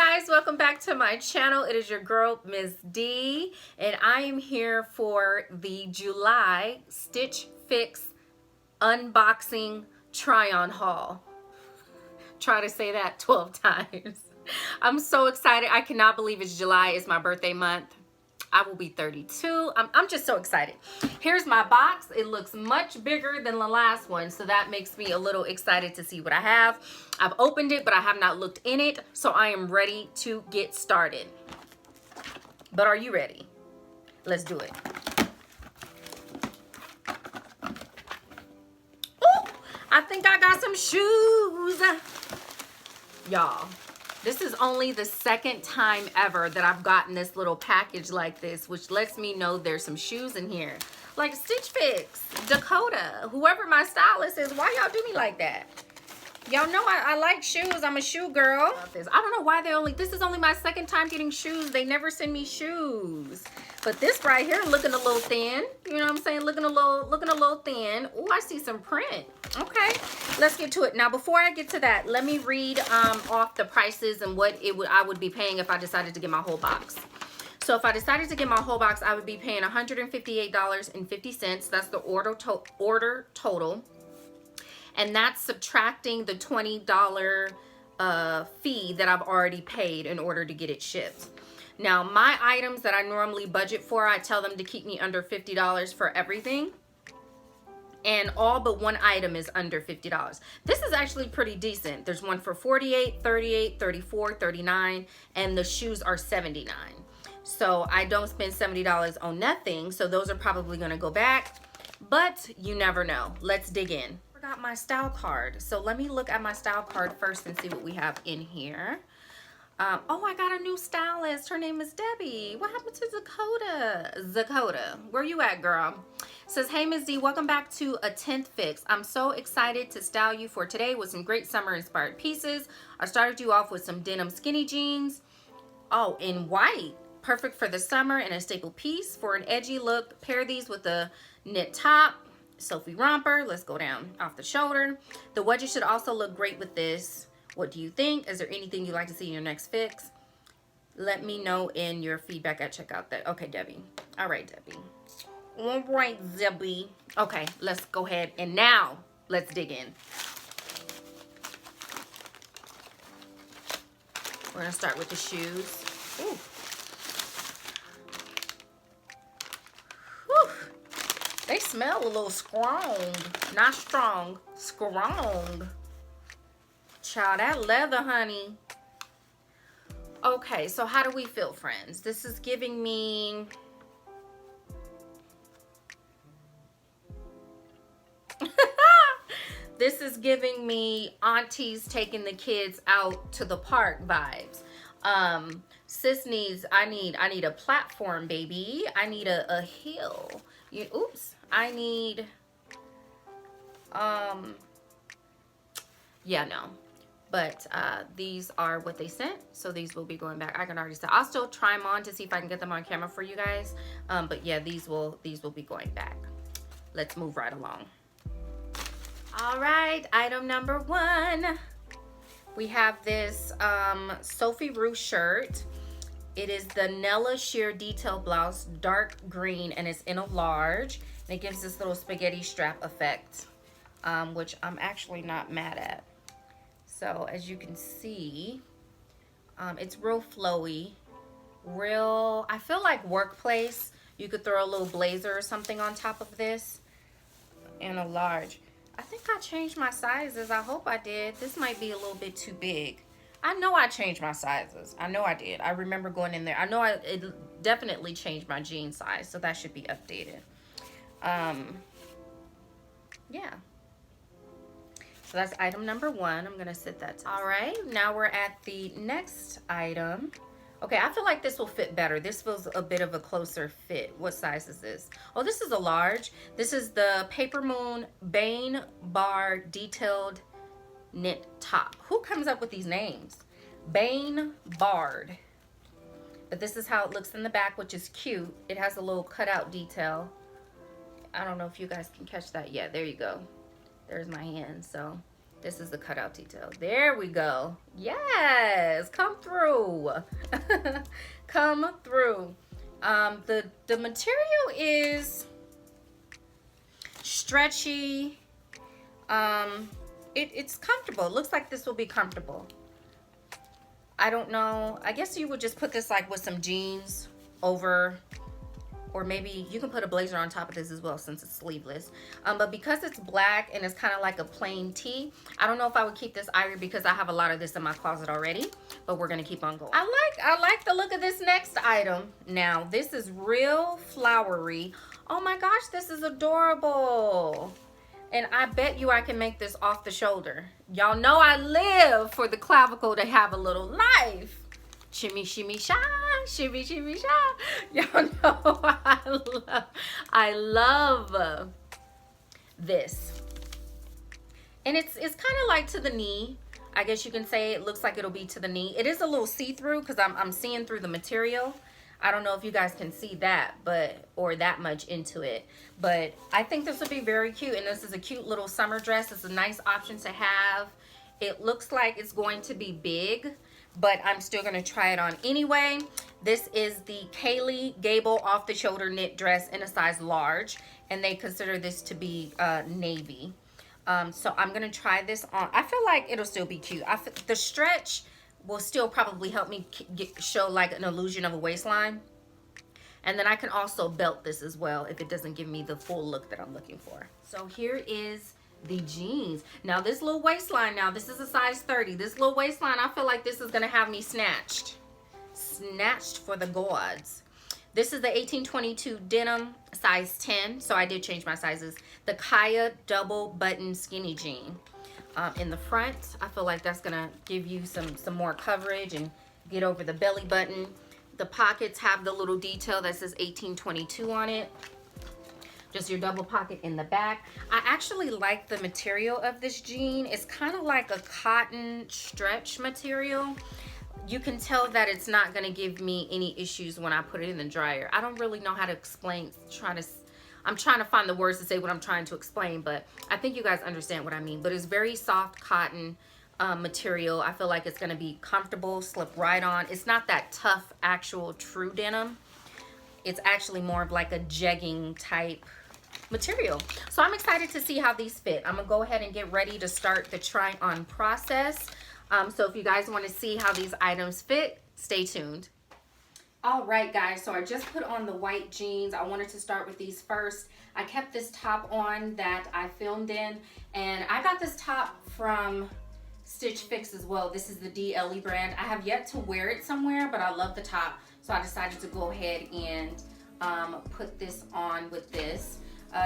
guys, welcome back to my channel. It is your girl Ms. D, and I am here for the July Stitch Fix unboxing try on haul. Try to say that 12 times. I'm so excited. I cannot believe it's July. It's my birthday month. I will be 32. I'm just so excited. Here's my box. It looks much bigger than the last one, so that makes me a little excited to see what I have. I've opened it, but I have not looked in it, so I am ready to get started. But are you ready? Let's do it. Oh, I think I got some shoes. Y'all. This is only the second time ever that I've gotten this little package like this, which lets me know there's some shoes in here. Like Stitch Fix, Dakota, whoever my stylist is, why y'all do me like that? Y'all know I like shoes. I'm a shoe girl. I don't know why this is only my second time getting shoes. They never send me shoes. But this right here looking a little thin. You know what I'm saying? Looking a little thin. Oh, I see some print. Okay, let's get to it. Now, before I get to that, let me read off the prices and what I would be paying if I decided to get my whole box. So if I decided to get my whole box, I would be paying $158.50. That's the order total. And that's subtracting the $20 fee that I've already paid in order to get it shipped. Now, my items that I normally budget for, I tell them to keep me under $50 for everything. And all but one item is under $50. This is actually pretty decent. There's one for $48, $38, $34, $39, and the shoes are $79. So I don't spend $70 on nothing. So those are probably gonna go back, but you never know. Let's dig in. I forgot my style card. So let me look at my style card first and see what we have in here. Oh, I got a new stylist. Her name is Debbie. What happened to Dakota? Dakota, where you at, girl? Says, hey, Ms. D, welcome back to a 10th fix. I'm so excited to style you for today with some great summer-inspired pieces. I started you off with some denim skinny jeans. Oh, in white. Perfect for the summer and a staple piece. For an edgy look, pair these with a knit top. Sophie romper. Let's go down off the shoulder. The wedges should also look great with this. What do you think? Is there anything you'd like to see in your next fix? Let me know in your feedback at checkout. Okay, Debbie. All right, Debbie. All right, Debbie. Okay, let's go ahead and now let's dig in. We're gonna start with the shoes. Ooh. Whew. They smell a little strong. Not strong, strong. Child, that leather, honey. Okay, so how do we feel, friends? This is giving me... This is giving me aunties taking the kids out to the park vibes. Sis needs, I need a platform, baby. I need a hill. Oops. I need, yeah, no. But these are what they sent, so these will be going back. I can already say I'll still try them on to see if I can get them on camera for you guys. But yeah, these will be going back. Let's move right along. All right, item number 1. We have this Sophie Rue shirt. It is the Nella sheer detail blouse, dark green, and it's in a large. And it gives this little spaghetti strap effect, which I'm actually not mad at. So as you can see, it's real flowy, real, I feel like workplace. You could throw a little blazer or something on top of this, and a large. I think I changed my sizes. I hope I did. This might be a little bit too big. I know I changed my sizes. I know I did. I remember going in there. I know it definitely changed my jean size, so that should be updated. Yeah. So that's item number 1. I'm gonna sit that. All right, now we're at the next item. Okay, I feel like this will fit better. This feels a bit of a closer fit. What size is this? Oh, this is a large. This is the Paper Moon Bane Bar Detailed Knit Top. Who comes up with these names? Bane Bard. But this is how it looks in the back, which is cute. It has a little cutout detail. I don't know if you guys can catch that. Yeah, there you go. There's my hand. So This is the cutout detail. There we go. Yes, come through. Come through. The material is stretchy. It's comfortable. It looks like this will be comfortable. I don't know. I guess you would just put this like with some jeans over, or maybe you can put a blazer on top of this as well since it's sleeveless. But because it's black and it's kind of like a plain tee, I don't know if I would keep this iron because I have a lot of this in my closet already, but we're gonna keep on going. I like the look of this next item. Now, this is real flowery. Oh my gosh, this is adorable. And I bet you I can make this off the shoulder. Y'all know I live for the clavicle to have a little life. Shimmy, shimmy, shy, shimmy, shimmy, shy. Y'all know I love this. And it's kind of like to the knee. I guess you can say it looks like it'll be to the knee. It is a little see-through because I'm seeing through the material. I don't know if you guys can see that, or that much into it, but I think this would be very cute. And this is a cute little summer dress. It's a nice option to have. It looks like it's going to be big, but I'm still gonna try it on anyway. This is the Kaylee Gable off the shoulder knit dress in a size large, and they consider this to be navy. So I'm gonna try this on. I feel like it'll still be cute. The stretch will still probably help me show like an illusion of a waistline. And then I can also belt this as well if it doesn't give me the full look that I'm looking for. So here is the jeans. Now this little waistline, now this is a size 30. This little waistline, I feel like this is gonna have me snatched for the gods. This is the 1822 denim, size 10. So I did change my sizes. The Kaya double button skinny jean. In the front, I feel like that's gonna give you some more coverage and get over the belly button. The pockets have the little detail that says 1822 on it. Just your double pocket in the back. I actually like the material of this jean. It's kind of like a cotton stretch material. You can tell that it's not gonna give me any issues when I put it in the dryer. I don't really know how to explain, I'm trying to find the words to say what I'm trying to explain, but I think you guys understand what I mean. But it's very soft cotton material. I feel like it's gonna be comfortable, slip right on. It's not that tough, actual true denim. It's actually more of like a jegging type material. So I'm excited to see how these fit. I'm gonna go ahead and get ready to start the try on process. So if you guys wanna see how these items fit, stay tuned. All right, guys, so I just put on the white jeans. I wanted to start with these first. I kept this top on that I filmed in, and I got this top from Stitch Fix as well. This is the DLE brand. I have yet to wear it somewhere, but I love the top, so I decided to go ahead and put this on with this.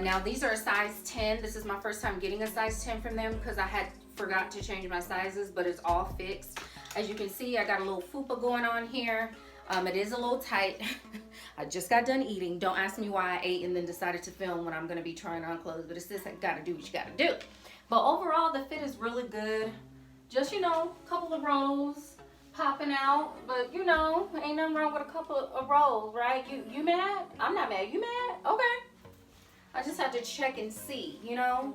Now, these are a size 10. This is my first time getting a size 10 from them because I had forgot to change my sizes, but it's all fixed. As you can see, I got a little fupa going on here. It is a little tight. I just got done eating. Don't ask me why I ate and then decided to film when I'm gonna be trying on clothes, but it's just like, gotta do what you gotta do. But overall, the fit is really good. Just, you know, a couple of rolls popping out, but you know, ain't nothing wrong with a couple of rolls, right? You mad? I'm not mad. You mad? Okay. I just had to check and see, you know,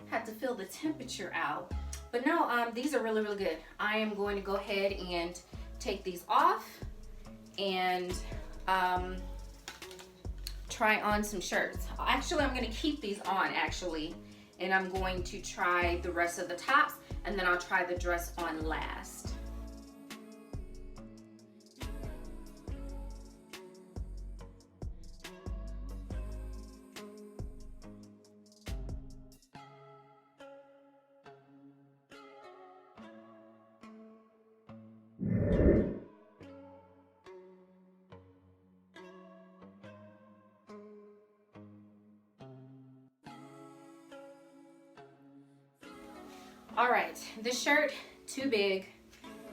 had to feel the temperature out. But no, these are really, really good. I am going to go ahead and take these off and try on some shirts. Actually, I'm gonna keep these on actually, and I'm going to try the rest of the tops, and then I'll try the dress on last. All right, this shirt, too big,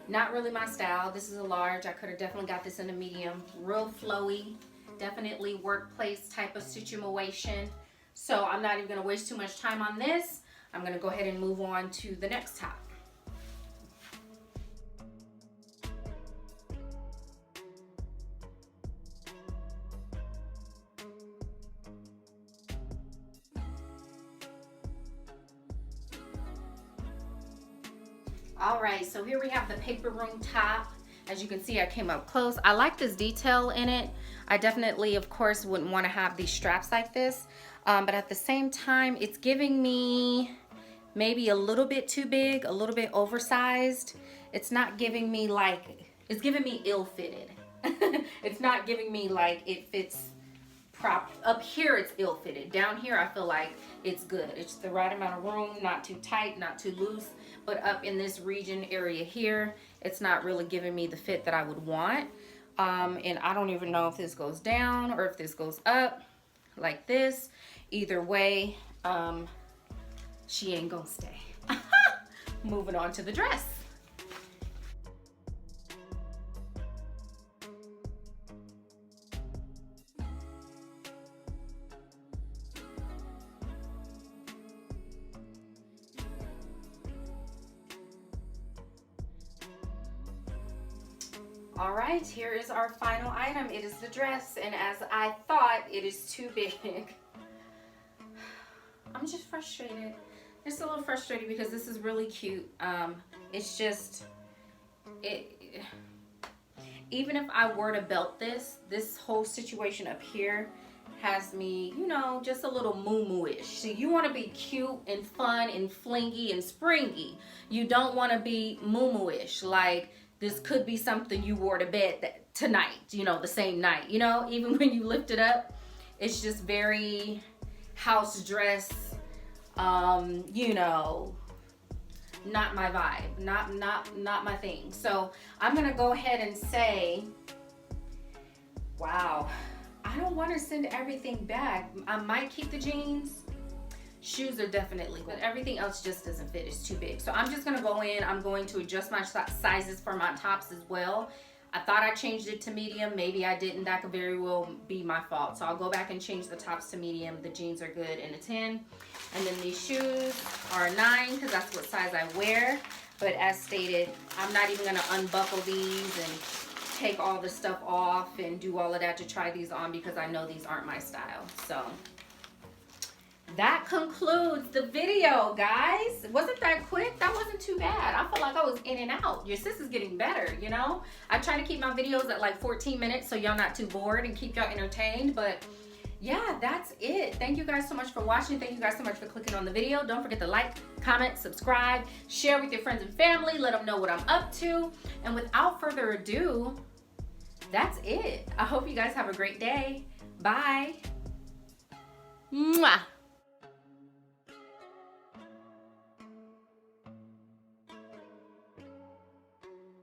not really my style. This is a large. I could have definitely got this in a medium. Real flowy, definitely workplace type of situation. So I'm not even gonna waste too much time on this. I'm gonna go ahead and move on to the next top. All right, so here we have the paper room top. As you can see, I came up close. I like this detail in it. I definitely, of course, wouldn't want to have these straps like this. But at the same time, it's giving me maybe a little bit too big, a little bit oversized. It's not giving me like, it's giving me ill-fitted. It's not giving me like it fits prop. Up here it's ill-fitted. Down here I feel like it's good. It's the right amount of room, not too tight, not too loose. But up in this region area here, it's not really giving me the fit that I would want. And I don't even know if this goes down or if this goes up like this. Either way, she ain't gonna stay. Moving on to the dress. All right, here is our final item. It is the dress, and as I thought, it is too big. I'm just frustrated. Just a little frustrated because this is really cute. It's just, even if I were to belt this whole situation up here has me, you know, just a little moo-moo-ish. So you want to be cute and fun and flingy and springy. You don't want to be moo-moo-ish. Like, this could be something you wore to bed tonight, you know, the same night. You know, even when you lift it up, it's just very house dress, you know, not my vibe, not my thing. So I'm gonna go ahead and say, wow, I don't want to send everything back. I might keep the jeans. Shoes are definitely good. Everything else just doesn't fit. It's too big. So I'm just gonna go in. I'm going to adjust my sizes for my tops as well. I thought I changed it to medium. Maybe I didn't. That could very well be my fault. So I'll go back and change the tops to medium. The jeans are good in a 10. And then these shoes are a 9 because that's what size I wear. But as stated, I'm not even gonna unbuckle these and take all the stuff off and do all of that to try these on because I know these aren't my style. So that concludes the video, guys. Wasn't that quick? That wasn't too bad. I feel like I was in and out. Your sis is getting better, you know? I try to keep my videos at like 14 minutes so y'all not too bored and keep y'all entertained. But yeah, that's it. Thank you guys so much for watching. Thank you guys so much for clicking on the video. Don't forget to like, comment, subscribe, share with your friends and family. Let them know what I'm up to. And without further ado, that's it. I hope you guys have a great day. Bye. Mwah.